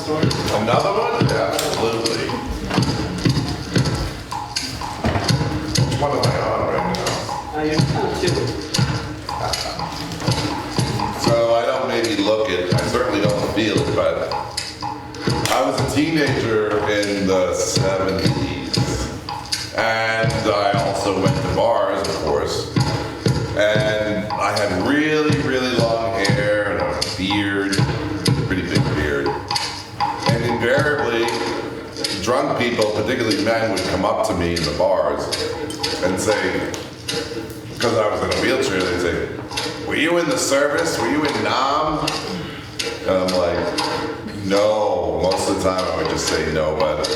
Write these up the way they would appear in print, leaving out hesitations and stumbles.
story? Another one? Yeah, absolutely. Which one am I on right now? You're on two. So I don't maybe look it, I certainly don't feel it, but I was a teenager in the 70s. And I also went to bars, of course. And I had really, really long hair and a beard, pretty big beard. And invariably, drunk people, particularly men, would come up to me in the bars and say, because I was in a wheelchair, they'd say, "Were you in the service? Were you in Nam?" And I'm like, no. Most of the time I would just say no, but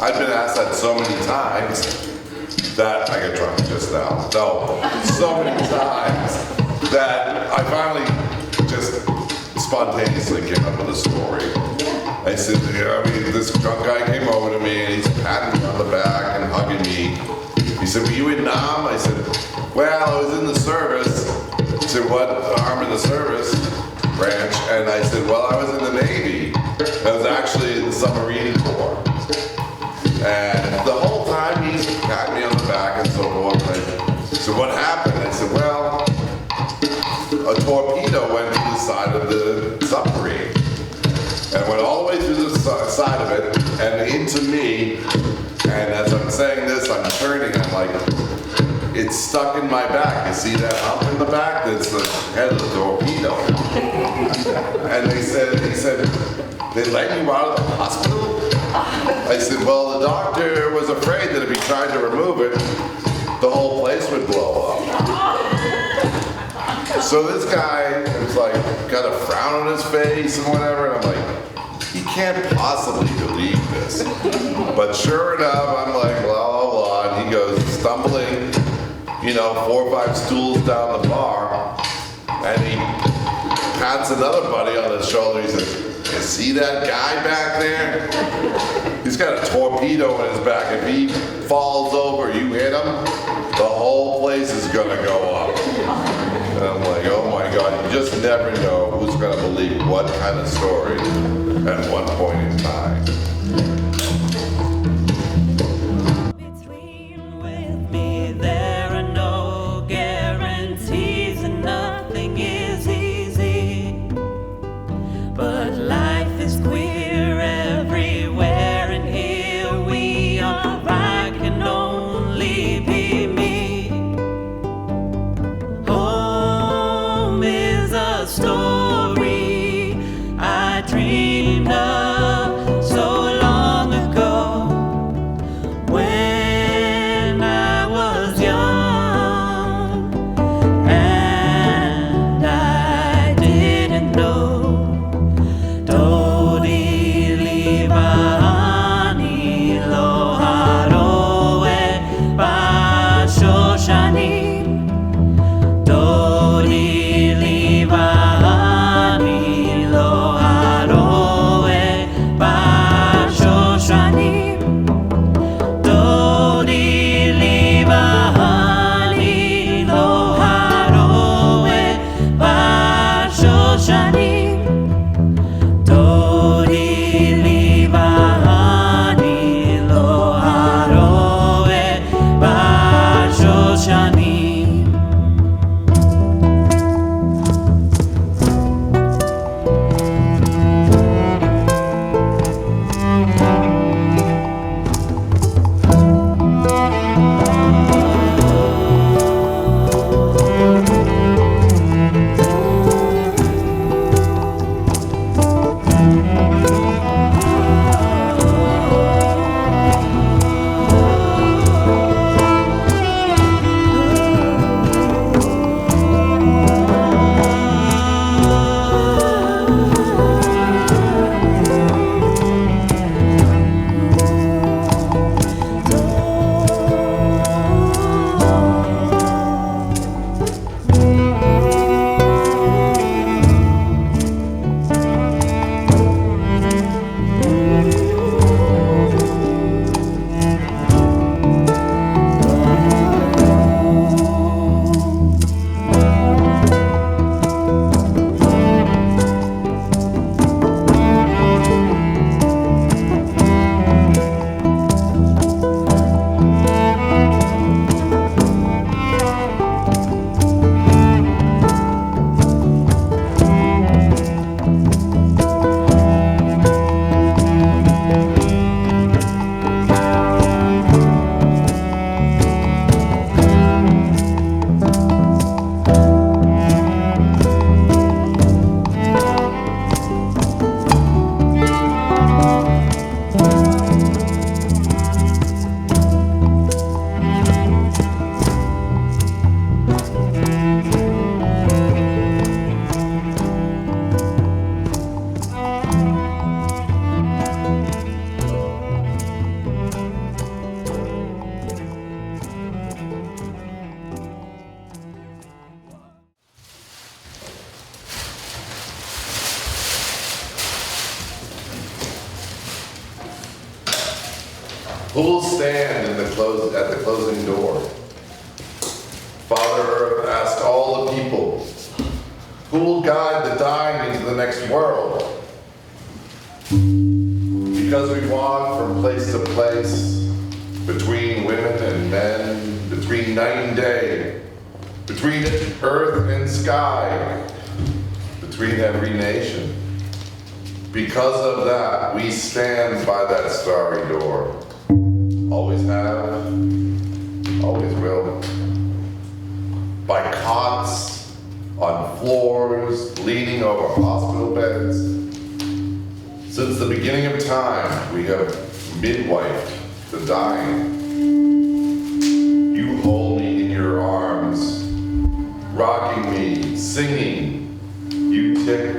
I've been asked that so many times that I get drunk just now. No, so many times that I finally just spontaneously came up with a story. I said, this drunk guy came over to me and he's patting me on the back and hugging me. He said, "Were you in Nam?" I said, "Well, I was in the service." He said, "What arm of the service branch?" And I said, "Well, I was in the Navy. I was actually in the submarine corps." And the whole time he's patting me on the back and so forth. And I said, "What happened?" I said, "Well, a torpedo went to the side of the submarine. And went all the way through the side of it and into me. And as I'm saying this, I'm turning, I'm like, it's stuck in my back. You see that hump in the back? That's the head of the torpedo." And he said, "They let you out of the hospital?" I said, "Well, the doctor was afraid that if he tried to remove it, the whole place would blow up." So this guy was like, got a frown on his face and whatever, and I'm like, he can't possibly believe this. But sure enough, I'm like, blah, blah, blah, and he goes stumbling, 4 or 5 stools down the bar, and he pats another buddy on the shoulder. He says, "You see that guy back there? He's got a torpedo in his back. If he falls over, you hit him, the whole place is gonna go up." And I'm like, oh my God, you just never know who's gonna believe what kind of story at one point in time. Story I dreamed of so Who will stand at the closing door? Father Earth asked all the people, who will guide the dying into the next world? Because we walk from place to place, between women and men, between night and day, between earth and sky, between every nation. Because of that, we stand by that starry door. Always have, always will. By cots, on floors, leaning over hospital beds. Since the beginning of time, we have midwifed the dying. You hold me in your arms, rocking me, singing. You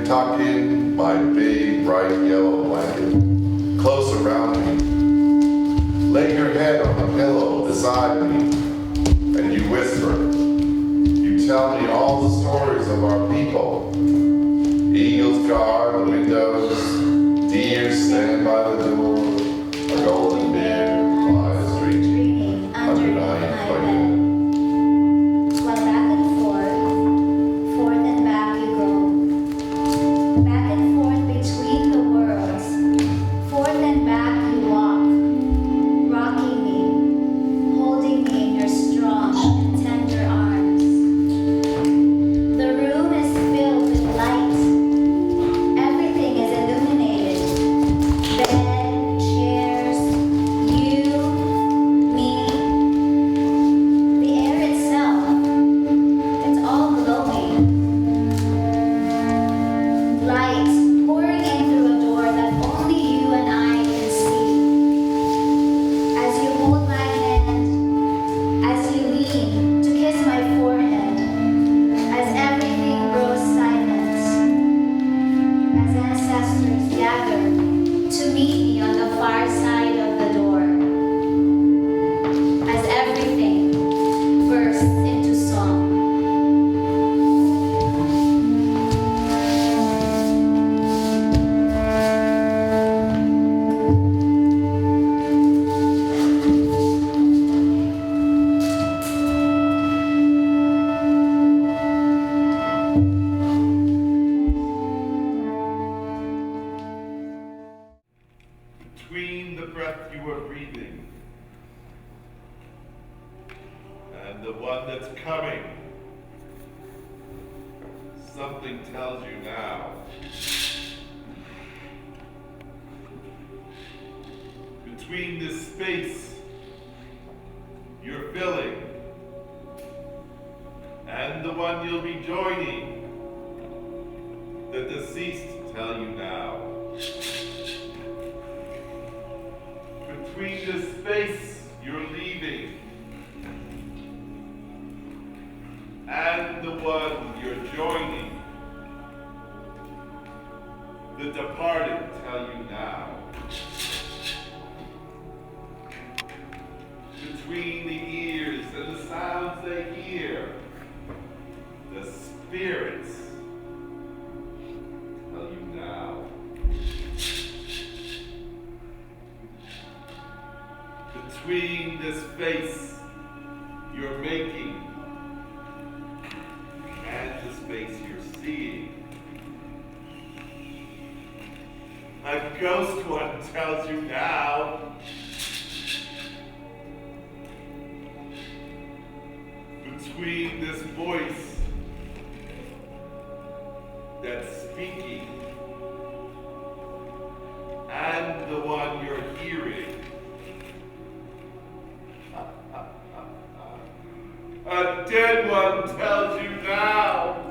tuck in my big, bright yellow blanket, close around me. Lay your head on the pillow beside me, and you whisper. You tell me all the stories of our people. Eagles guard the windows, deer stand by the door, a golden bear flies street underneath my bed. While back and forth and back you go. Back and forth between the worlds, forth and back you walk, rocking me, holding me in your strong and tender arms. The room is filled with light. Everything is illuminated. Bed, chairs, you, me, the air itself. It's all glowing. Light pouring in through a door that only you and I can see. As you hold my hand, as you lean to kiss my forehead, as everything grows silent, as ancestors gather to meet me on the far side of the door, as everything bursts into song. Between the breath you are breathing and the one that's coming, something tells you now. Between this space you're filling and the one you'll be joining, the deceased tell you now. Between the space you're leaving and the one you're joining, the departed tell you now. Between the ears and the sounds they hear, the spirits tell you now. Between the space you're making and the space you're seeing, a ghost one tells you now. Between this voice that's speaking and the one you're hearing, a dead one tells you now.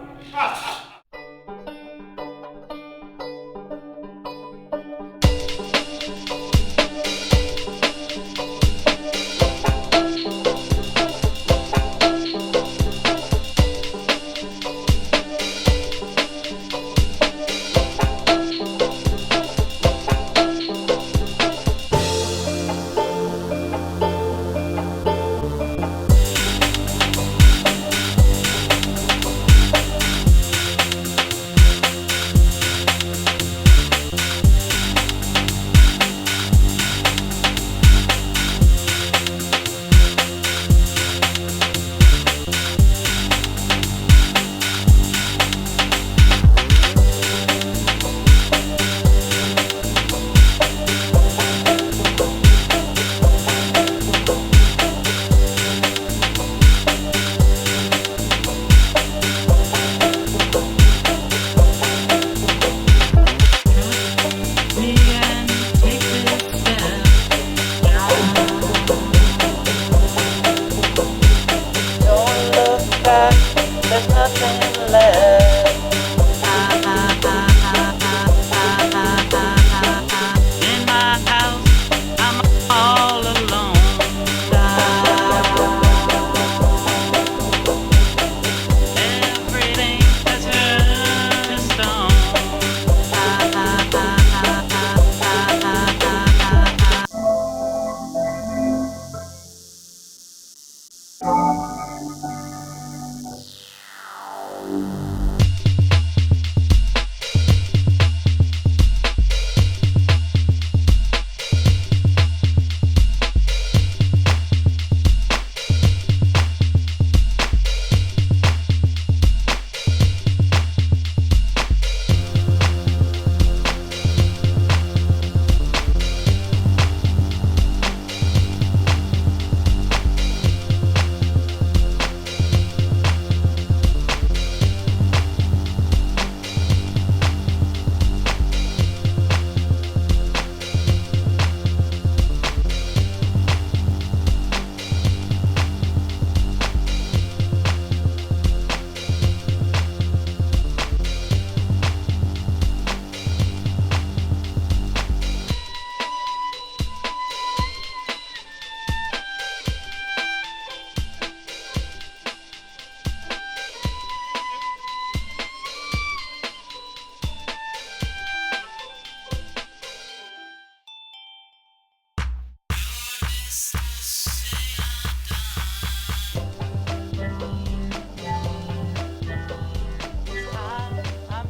I'm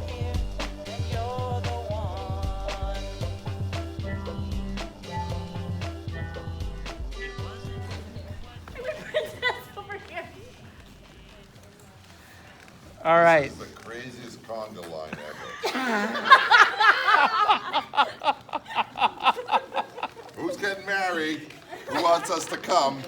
here and you're the one. All right. This is the craziest conga line ever. Who's getting married? Who wants us to come?